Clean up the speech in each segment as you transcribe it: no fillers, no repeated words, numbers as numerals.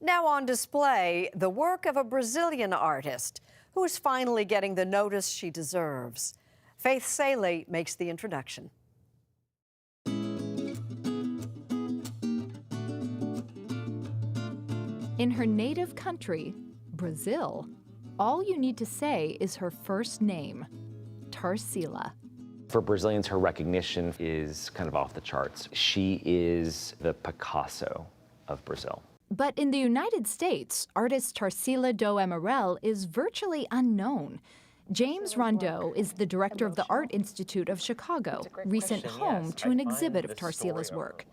Now on display, the work of a Brazilian artist who is finally getting the notice she deserves. Faith Salie makes the introduction. In her native country, Brazil, all you need to say is her first name, Tarsila. For Brazilians, her recognition is kind of off the charts. She is the Picasso of Brazil. But in the United States, artist Tarsila do Amaral is virtually unknown. James Rondeau is the director of the Art Institute of Chicago, recent home to an exhibit of Tarsila's work.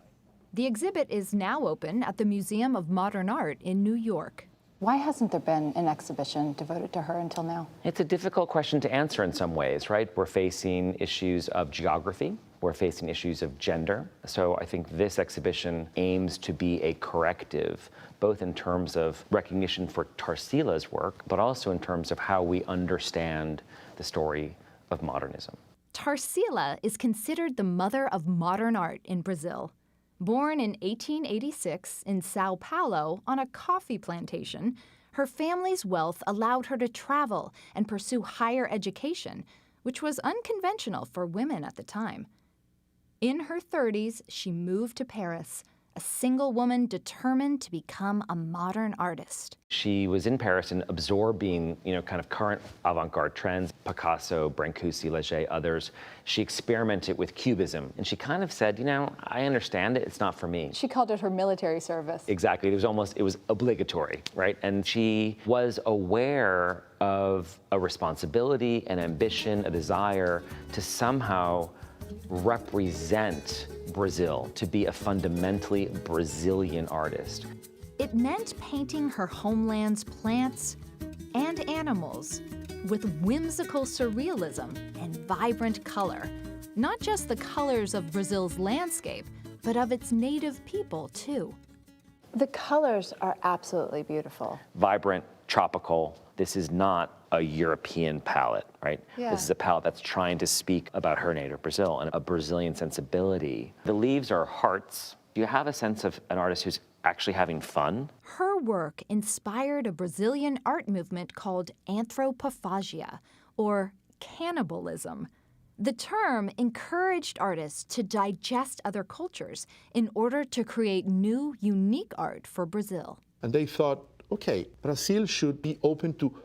The exhibit is now open at the Museum of Modern Art in New York. Why hasn't there been an exhibition devoted to her until now? It's a difficult question to answer in some ways, right? We're facing issues of geography. We're facing issues of gender. So I think this exhibition aims to be a corrective, both in terms of recognition for Tarsila's work, but also in terms of how we understand the story of modernism. Tarsila is considered the mother of modern art in Brazil. Born in 1886 in Sao Paulo on a coffee plantation, her family's wealth allowed her to travel and pursue higher education, which was unconventional for women at the time. In her 30s, she moved to Paris, a single woman determined to become a modern artist. She was in Paris and absorbing, kind of current avant-garde trends, Picasso, Brancusi, Leger, others. She experimented with Cubism, and she kind of said, I understand it, it's not for me. She called it her military service. Exactly, it was obligatory, right? And she was aware of a responsibility, an ambition, a desire to somehow represent Brazil, to be a fundamentally Brazilian artist. It meant painting her homeland's plants and animals with whimsical surrealism and vibrant color. Not just the colors of Brazil's landscape, but of its native people, too. The colors are absolutely beautiful. Vibrant, tropical. This is not a European palette, right? Yeah. This is a palette that's trying to speak about her native Brazil and a Brazilian sensibility. The leaves are hearts. Do you have a sense of an artist who's actually having fun? Her work inspired a Brazilian art movement called anthropophagia, or cannibalism. The term encouraged artists to digest other cultures in order to create new, unique art for Brazil. And they thought, okay, Brazil should be open to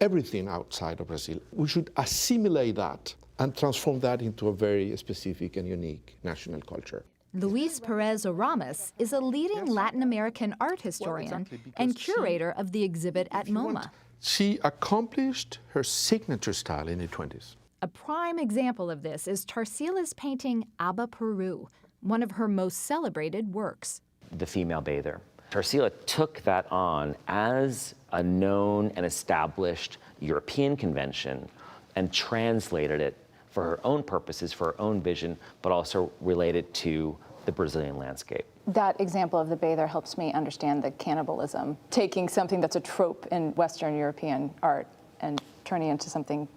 everything outside of Brazil. We should assimilate that and transform that into a very specific and unique national culture. Luis Perez Oramas is a leading Latin American art historian and curator of the exhibit at MoMA. She accomplished her signature style in the 20s. A prime example of this is Tarsila's painting Aba Peru, one of her most celebrated works. The female bather. Tarsila took that on as a known and established European convention and translated it for her own purposes, for her own vision, but also related to the Brazilian landscape. That example of the bather helps me understand the cannibalism, taking something that's a trope in Western European art and turning it into something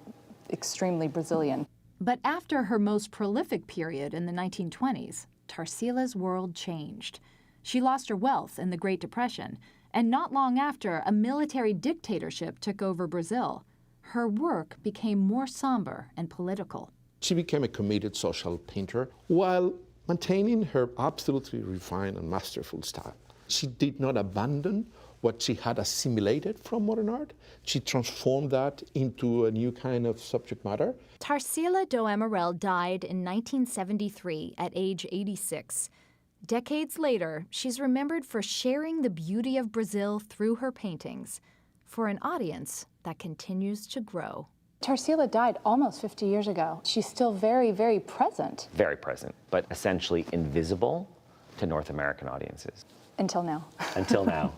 extremely Brazilian. But after her most prolific period in the 1920s, Tarsila's world changed. She lost her wealth in the Great Depression, and not long after, a military dictatorship took over Brazil. Her work became more somber and political. She became a committed social painter while maintaining her absolutely refined and masterful style. She did not abandon what she had assimilated from modern art. She transformed that into a new kind of subject matter. Tarsila do Amaral died in 1973 at age 86. Decades later, she's remembered for sharing the beauty of Brazil through her paintings, for an audience that continues to grow. Tarsila died almost 50 years ago. She's still very, very present. Very present, but essentially invisible to North American audiences. Until now. Until now.